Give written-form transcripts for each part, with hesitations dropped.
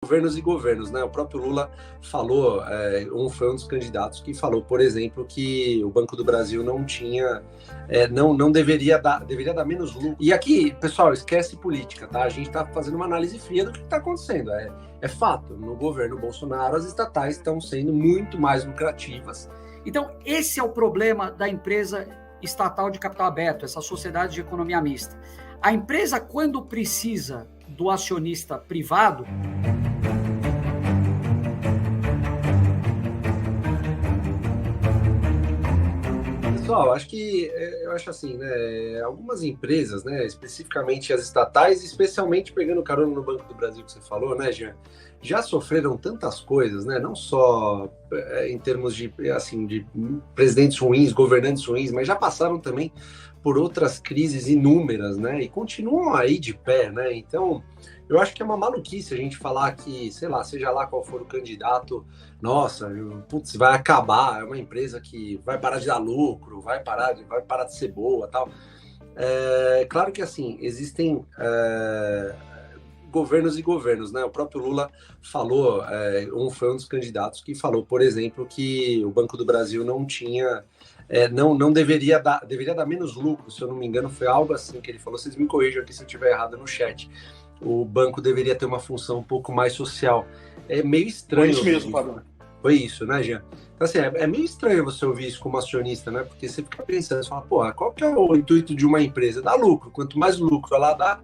governos e governos, né? O próprio Lula falou, foi um dos candidatos que falou, por exemplo, que o Banco do Brasil não tinha, não deveria dar menos lucro. E aqui, pessoal, esquece política, tá? A gente está fazendo uma análise fria do que está acontecendo. É fato, no governo Bolsonaro, as estatais estão sendo muito mais lucrativas. Então, esse é o problema da empresa estatal de capital aberto, essa sociedade de economia mista. A empresa, quando precisa do acionista privado, pessoal, eu acho assim, né? Algumas empresas, né? Especificamente as estatais, especialmente pegando carona no Banco do Brasil que você falou, né, Jean? Já sofreram tantas coisas, né? Não só em termos de presidentes ruins, governantes ruins, mas já passaram também por outras crises inúmeras, né? E continuam aí de pé, né? Então, eu acho que é uma maluquice a gente falar que, sei lá, seja lá qual for o candidato, nossa, putz, vai acabar, é uma empresa que vai parar de dar lucro, vai parar de ser boa, tal. Claro que assim, existem governos e governos, né? O próprio Lula falou, foi um dos candidatos que falou, por exemplo, que o Banco do Brasil não tinha, não deveria dar menos lucro, se eu não me engano, foi algo assim que ele falou. Vocês me corrijam aqui se eu estiver errado no chat. O banco deveria ter uma função um pouco mais social. É meio estranho. Foi isso mesmo, Fábio. Foi isso, né, Jean? Então, assim, é meio estranho você ouvir isso como acionista, né? Porque você fica pensando, você fala, pô, qual que é o intuito de uma empresa? Dar lucro. Quanto mais lucro ela dá,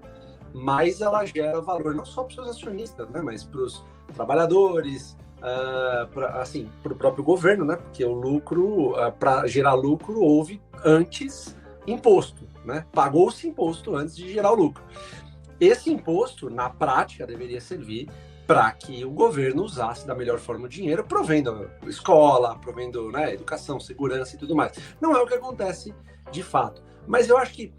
mais ela gera valor, não só para os seus acionistas, né? Mas para os trabalhadores, para o próprio governo, né? Porque o lucro, para gerar lucro, houve antes imposto, né? Pagou-se imposto antes de gerar o lucro. Esse imposto, na prática, deveria servir para que o governo usasse da melhor forma o dinheiro, provendo escola, provendo, né, educação, segurança e tudo mais. Não é o que acontece de fato. Mas eu acho que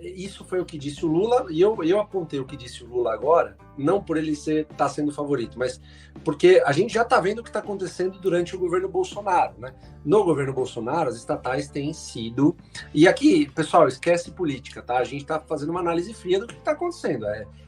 isso foi o que disse o Lula, e eu apontei o que disse o Lula agora, não por ele estar sendo favorito, mas porque a gente já está vendo o que está acontecendo durante o governo Bolsonaro, né? No governo Bolsonaro, as estatais têm sido... E aqui, pessoal, esquece política, tá? A gente está fazendo uma análise fria do que está acontecendo.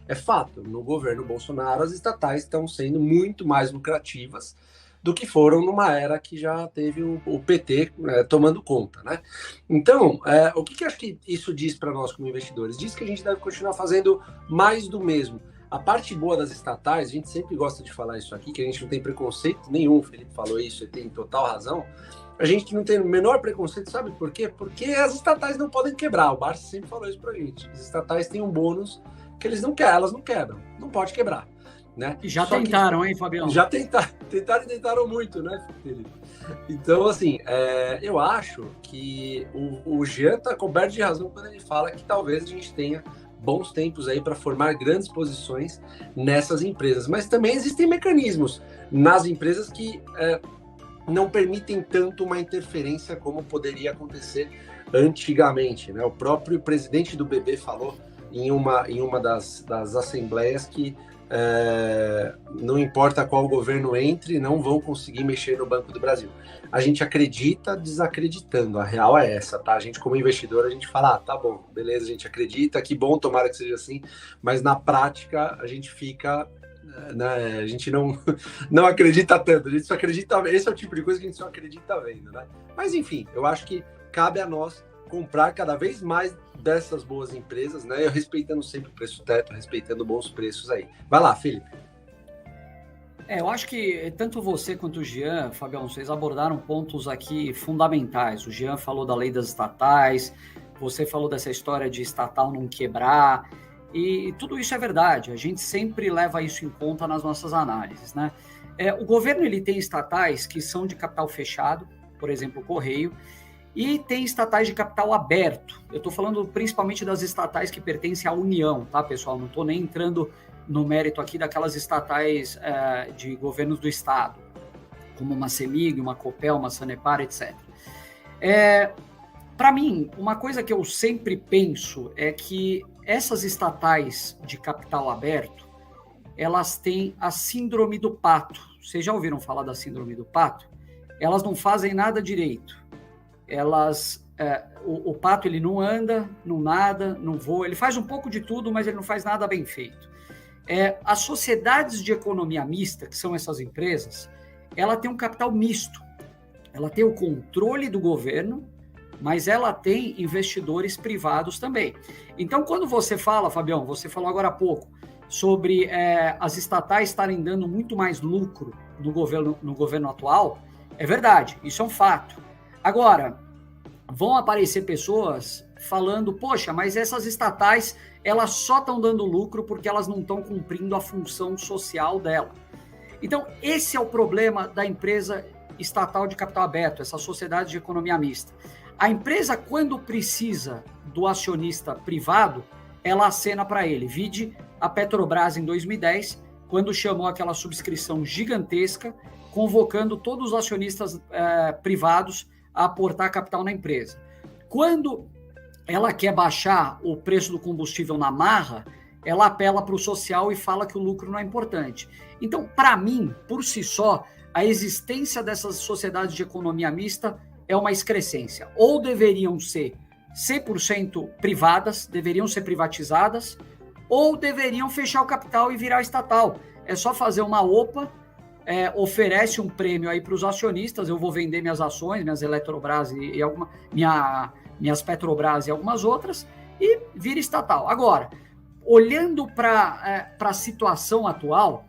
É fato, no governo Bolsonaro, as estatais estão sendo muito mais lucrativas do que foram numa era que já teve o PT tomando conta, né? Então, o que acho que isso diz para nós como investidores? Diz que a gente deve continuar fazendo mais do mesmo. A parte boa das estatais, a gente sempre gosta de falar isso aqui, que a gente não tem preconceito nenhum, o Felipe falou isso, ele tem total razão. A gente não tem o menor preconceito, sabe por quê? Porque as estatais não podem quebrar, o Barça sempre falou isso pra gente. As estatais têm um bônus que elas não quebram, não pode quebrar. Né? E já tentaram, hein, Fabião? Já tentaram muito, né, Felipe? Então, assim, eu acho que o Jean está coberto de razão quando ele fala que talvez a gente tenha bons tempos aí para formar grandes posições nessas empresas. Mas também existem mecanismos nas empresas que não permitem tanto uma interferência como poderia acontecer antigamente, né? O próprio presidente do BB falou em uma das assembleias que não importa qual governo entre, não vão conseguir mexer no Banco do Brasil. A gente acredita desacreditando, a real é essa, tá? A gente como investidor, a gente fala, tá bom, beleza, a gente acredita, que bom, tomara que seja assim, mas na prática a gente fica, né, a gente não acredita tanto, a gente só acredita, esse é o tipo de coisa que a gente só acredita vendo, né? Mas enfim, eu acho que cabe a nós comprar cada vez mais dessas boas empresas, né? Eu respeitando sempre o preço teto, respeitando bons preços aí. Vai lá, Felipe. Eu acho que tanto você quanto o Jean, Fabião, vocês abordaram pontos aqui fundamentais. O Jean falou da lei das estatais, você falou dessa história de estatal não quebrar, e tudo isso é verdade. A gente sempre leva isso em conta nas nossas análises, né? O governo ele tem estatais que são de capital fechado, por exemplo, o Correio, e tem estatais de capital aberto. Eu estou falando principalmente das estatais que pertencem à União, tá, pessoal? Não estou nem entrando no mérito aqui daquelas estatais de governos do Estado, como uma CEMIG, uma Copel, uma Sanepar, etc. Para mim, uma coisa que eu sempre penso é que essas estatais de capital aberto, elas têm a síndrome do pato. Vocês já ouviram falar da síndrome do pato? Elas não fazem nada direito. O pato ele não anda, não nada, não voa, ele faz um pouco de tudo, mas ele não faz nada bem feito. As sociedades de economia mista, que são essas empresas, ela tem um capital misto. Ela tem o controle do governo, mas ela tem investidores privados também. Então, quando você fala, Fabião, você falou agora há pouco, sobre as estatais estarem dando muito mais lucro no governo atual, é verdade, isso é um fato. Agora, vão aparecer pessoas falando, poxa, mas essas estatais, elas só estão dando lucro porque elas não estão cumprindo a função social dela. Então, esse é o problema da empresa estatal de capital aberto, essa sociedade de economia mista. A empresa, quando precisa do acionista privado, ela acena para ele. Vide a Petrobras em 2010, quando chamou aquela subscrição gigantesca, convocando todos os acionistas privados a aportar capital na empresa. Quando ela quer baixar o preço do combustível na marra, ela apela para o social e fala que o lucro não é importante. Então, para mim, por si só, a existência dessas sociedades de economia mista é uma excrescência. Ou deveriam ser 100% privadas, deveriam ser privatizadas, ou deveriam fechar o capital e virar estatal. É só fazer uma OPA, oferece um prêmio aí para os acionistas, eu vou vender minhas ações, minhas Eletrobras e minhas Petrobras e algumas outras, e vira estatal. Agora, olhando para a situação atual,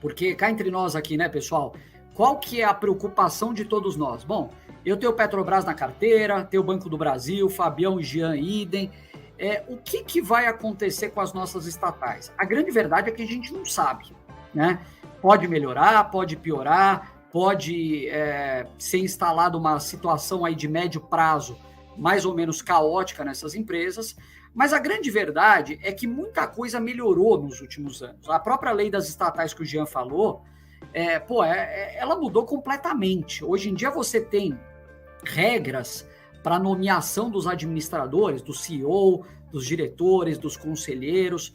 porque cá entre nós aqui, né, pessoal, qual que é a preocupação de todos nós? Bom, eu tenho Petrobras na carteira, tenho o Banco do Brasil, Fabião e Jean idem. O que vai acontecer com as nossas estatais? A grande verdade é que a gente não sabe, né? Pode melhorar, pode piorar, pode ser instalada uma situação aí de médio prazo mais ou menos caótica nessas empresas, mas a grande verdade é que muita coisa melhorou nos últimos anos. A própria lei das estatais que o Jean falou, ela mudou completamente. Hoje em dia você tem regras para nomeação dos administradores, do CEO, dos diretores, dos conselheiros,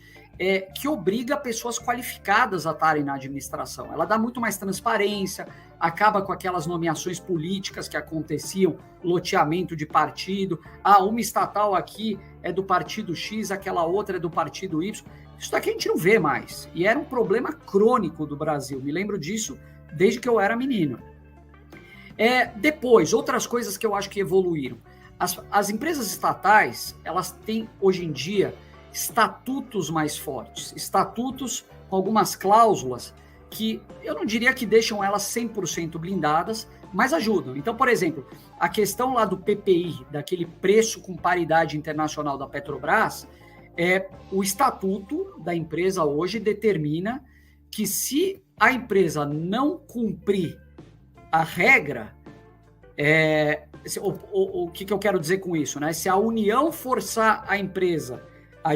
que obriga pessoas qualificadas a estarem na administração. Ela dá muito mais transparência, acaba com aquelas nomeações políticas que aconteciam, loteamento de partido, uma estatal aqui é do partido X, aquela outra é do partido Y. Isso daqui a gente não vê mais, e era um problema crônico do Brasil, me lembro disso desde que eu era menino. Depois, outras coisas que eu acho que evoluíram. As empresas estatais, elas têm, hoje em dia, estatutos mais fortes, estatutos com algumas cláusulas que eu não diria que deixam elas 100% blindadas, mas ajudam. Então, por exemplo, a questão lá do PPI, daquele preço com paridade internacional da Petrobras, o estatuto da empresa hoje determina que se a empresa não cumprir a regra, o que eu quero dizer com isso, né? Se a União forçar a empresa a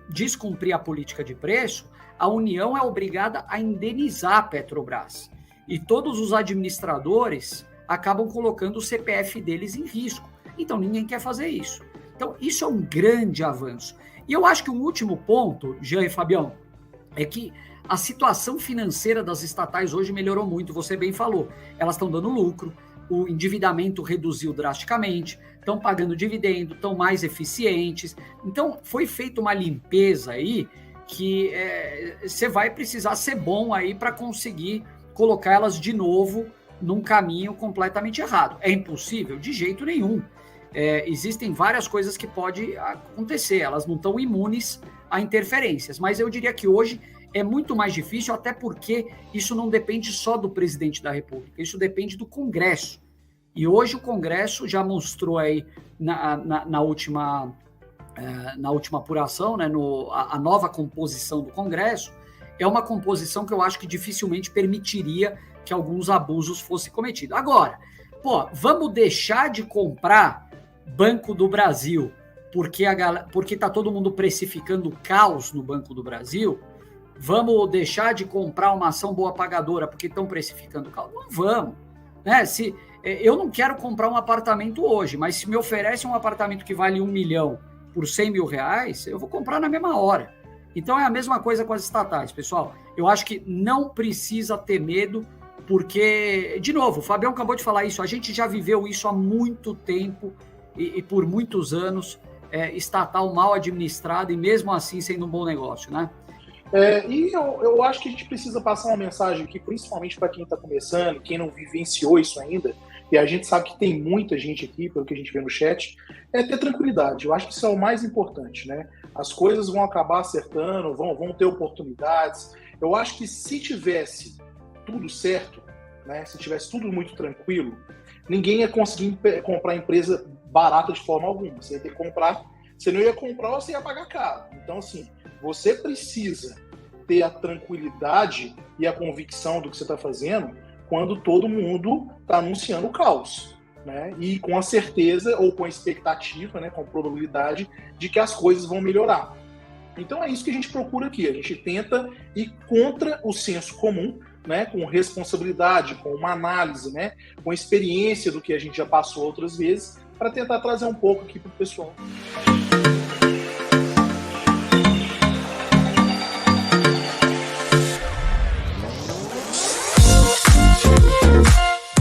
descumprir a política de preço, a União é obrigada a indenizar a Petrobras. E todos os administradores acabam colocando o CPF deles em risco. Então, ninguém quer fazer isso. Então, isso é um grande avanço. E eu acho que um último ponto, Jean e Fabião, é que a situação financeira das estatais hoje melhorou muito, você bem falou. Elas estão dando lucro, o endividamento reduziu drasticamente, estão pagando dividendo, estão mais eficientes. Então, foi feita uma limpeza aí que você vai precisar ser bom aí para conseguir colocar elas de novo num caminho completamente errado. É impossível? De jeito nenhum. Existem várias coisas que podem acontecer, elas não estão imunes a interferências, mas eu diria que hoje é muito mais difícil, até porque isso não depende só do presidente da República, isso depende do Congresso. E hoje o Congresso já mostrou aí na última apuração, né, a nova composição do Congresso, é uma composição que eu acho que dificilmente permitiria que alguns abusos fossem cometidos. Agora, vamos deixar de comprar Banco do Brasil porque está todo mundo precificando caos no Banco do Brasil? Vamos deixar de comprar uma ação boa pagadora porque estão precificando caos? Não vamos. Né? Eu não quero comprar um apartamento hoje, mas se me oferece um apartamento que vale 1 milhão por 100 mil reais, eu vou comprar na mesma hora. Então é a mesma coisa com as estatais, pessoal. Eu acho que não precisa ter medo, porque, de novo, o Fabião acabou de falar isso, a gente já viveu isso há muito tempo e por muitos anos, estatal mal administrada e mesmo assim sendo um bom negócio, né? E eu acho que a gente precisa passar uma mensagem aqui, principalmente para quem está começando, quem não vivenciou isso ainda, e a gente sabe que tem muita gente aqui, pelo que a gente vê no chat, é ter tranquilidade. Eu acho que isso é o mais importante, né? As coisas vão acabar acertando, vão ter oportunidades. Eu acho que se tivesse tudo certo, né? Se tivesse tudo muito tranquilo, ninguém ia conseguir comprar empresa barata de forma alguma. Você ia ter que comprar, você não ia comprar ou você ia pagar caro. Então, assim, você precisa ter a tranquilidade e a convicção do que você está fazendo quando todo mundo está anunciando o caos, né? E com a certeza ou com a expectativa, né, com a probabilidade de que as coisas vão melhorar. Então é isso que a gente procura aqui. A gente tenta ir contra o senso comum, né, com responsabilidade, com uma análise, né, com experiência do que a gente já passou outras vezes, para tentar trazer um pouco aqui para o pessoal.